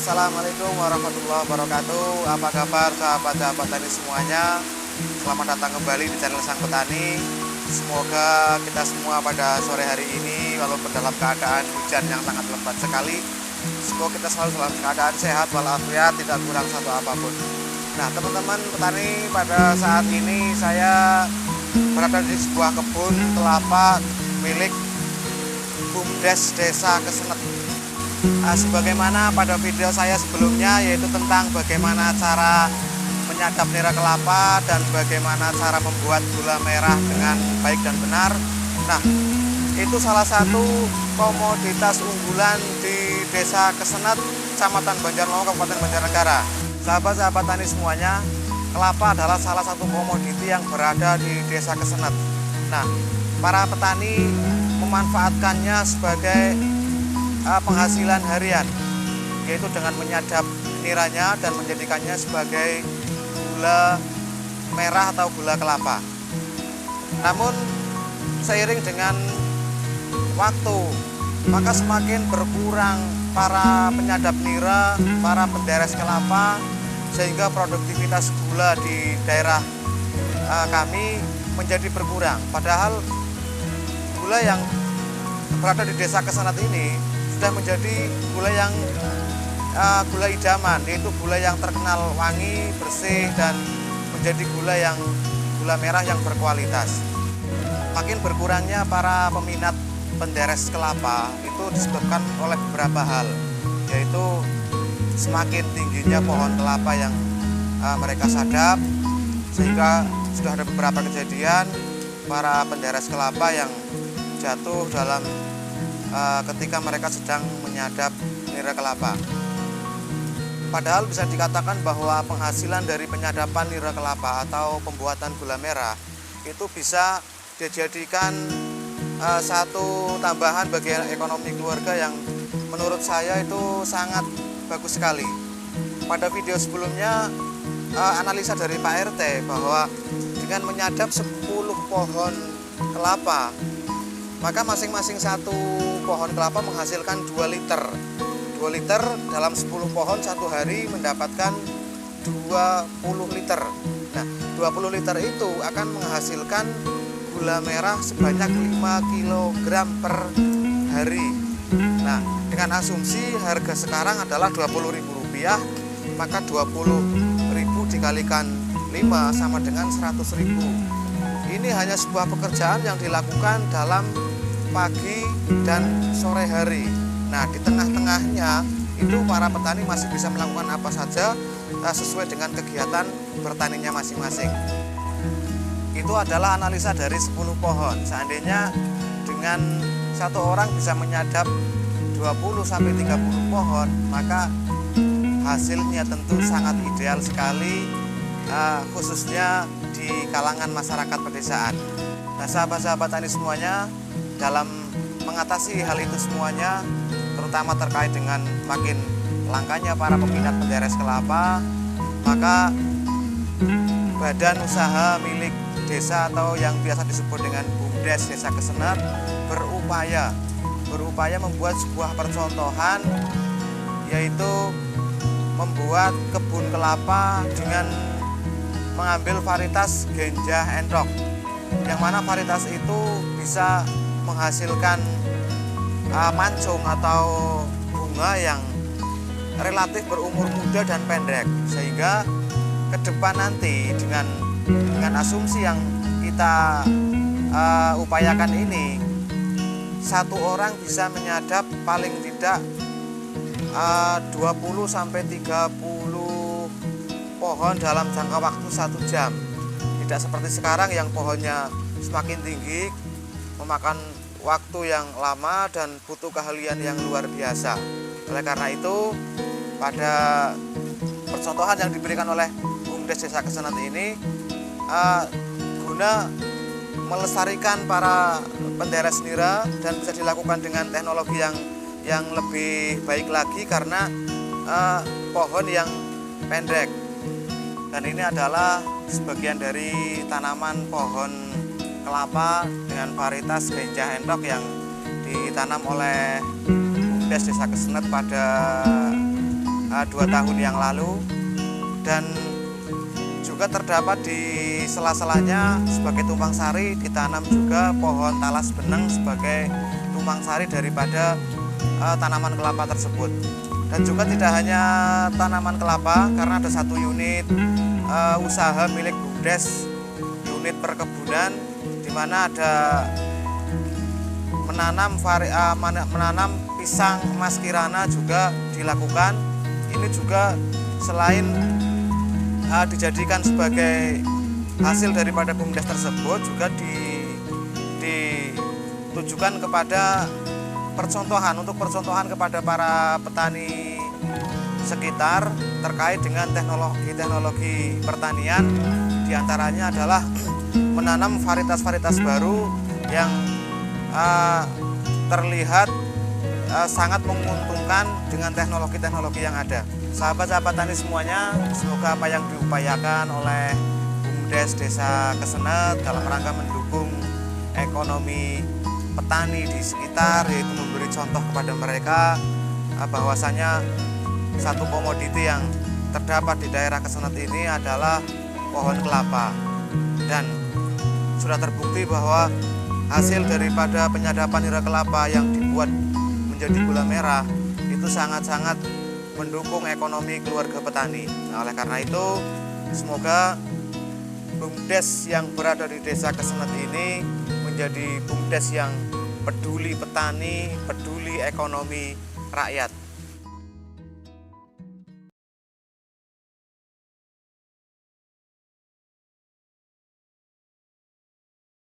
Assalamualaikum warahmatullahi wabarakatuh. Apa kabar sahabat-sahabat tani semuanya? Selamat datang kembali di channel Sang Petani. Semoga kita semua pada sore hari ini, walaupun dalam keadaan hujan yang sangat lebat sekali, semoga kita selalu dalam keadaan sehat walafiat, tidak kurang satu apapun. Nah teman-teman petani, pada saat ini saya berada di sebuah kebun kelapa milik BUMDes Desa Kesenet. Sebagaimana pada video saya sebelumnya, yaitu tentang bagaimana cara menyadap nira kelapa dan bagaimana cara membuat gula merah dengan baik dan benar. Nah, itu salah satu komoditas unggulan di Desa Kesenet, Kecamatan Banjarmangu, Kabupaten Banjarnegara. Sahabat-sahabat tani semuanya, kelapa adalah salah satu komoditi yang berada di Desa Kesenet. Nah, para petani memanfaatkannya sebagai penghasilan harian, yaitu dengan menyadap niranya dan menjadikannya sebagai gula merah atau gula kelapa. Namun seiring dengan waktu, maka semakin berkurang para penyadap nira, para penderes kelapa, sehingga produktivitas gula di daerah kami menjadi berkurang. Padahal gula yang berada di Desa Kesenet ini sudah menjadi gula yang gula idaman, yaitu gula yang terkenal wangi, bersih, dan menjadi gula merah yang berkualitas. Makin berkurangnya para peminat penderes kelapa itu disebabkan oleh beberapa hal, yaitu semakin tingginya pohon kelapa yang mereka sadap, sehingga sudah ada beberapa kejadian para penderes kelapa yang jatuh dalam ketika mereka sedang menyadap nira kelapa. Padahal bisa dikatakan bahwa penghasilan dari penyadapan nira kelapa atau pembuatan gula merah itu bisa dijadikan satu tambahan bagi ekonomi keluarga yang menurut saya itu sangat bagus sekali. Pada video sebelumnya analisa dari Pak RT bahwa dengan menyadap 10 pohon kelapa, maka masing-masing satu pohon kelapa menghasilkan 2 liter. 2 liter dalam 10 pohon satu hari mendapatkan 20 liter. Nah, 20 liter itu akan menghasilkan gula merah sebanyak 5 kg per hari. Nah, dengan asumsi harga sekarang adalah Rp20.000, maka 20.000 dikalikan 5 sama dengan 100.000. Ini hanya sebuah pekerjaan yang dilakukan dalam pagi dan sore hari. Nah, di tengah-tengahnya itu para petani masih bisa melakukan apa saja sesuai dengan kegiatan bertaninya masing-masing. Itu adalah analisa dari 10 pohon. Seandainya dengan satu orang bisa menyadap 20-30 pohon, maka hasilnya tentu sangat ideal sekali, khususnya di kalangan masyarakat pedesaan. Nah, sahabat-sahabat tani semuanya, dalam mengatasi hal itu semuanya, terutama terkait dengan makin langkanya para peminat penderes kelapa, maka badan usaha milik desa atau yang biasa disebut dengan BUMDes Desa Kesenet berupaya membuat sebuah percontohan, yaitu membuat kebun kelapa dengan mengambil varietas Genjah Enrok, yang mana varietas itu bisa menghasilkan mancung atau bunga yang relatif berumur muda dan pendek, sehingga ke depan nanti dengan asumsi yang kita upayakan ini, satu orang bisa menyadap paling tidak 20-30 pohon dalam jangka waktu 1 jam. Tidak seperti sekarang yang pohonnya semakin tinggi, memakan waktu yang lama dan butuh keahlian yang luar biasa. Oleh karena itu, pada percontohan yang diberikan oleh BUMDes Desa Kesenet ini, guna melestarikan para penderes nira dan bisa dilakukan dengan teknologi yang lebih baik lagi karena pohon yang pendek. Dan ini adalah sebagian dari tanaman pohon kelapa dengan varietas Genjah Enrok yang ditanam oleh BUMDes Desa Kesenet pada 2 tahun yang lalu, dan juga terdapat di sela-selanya sebagai tumpang sari ditanam juga pohon talas beneng sebagai tumpang sari daripada tanaman kelapa tersebut. Dan juga tidak hanya tanaman kelapa, karena ada satu unit usaha milik BUMDes, unit perkebunan, di mana ada menanam pisang Mas Kirana juga dilakukan. Ini juga selain dijadikan sebagai hasil daripada BUMDes tersebut, juga ditujukan kepada untuk percontohan kepada para petani sekitar terkait dengan teknologi pertanian. Di antaranya adalah menanam varietas-varietas baru yang terlihat sangat menguntungkan dengan teknologi-teknologi yang ada. Sahabat-sahabat tani semuanya, semoga apa yang diupayakan oleh BUMDes Desa Kesenet dalam rangka mendukung ekonomi petani di sekitar, yaitu memberi contoh kepada mereka bahwasanya satu komoditi yang terdapat di daerah Kesenet ini adalah pohon kelapa, dan sudah terbukti bahwa hasil daripada penyadapan nira kelapa yang dibuat menjadi gula merah itu sangat-sangat mendukung ekonomi keluarga petani. Nah, oleh karena itu semoga BUMDes yang berada di Desa Kesenet ini menjadi BUMDes yang peduli petani, peduli ekonomi rakyat.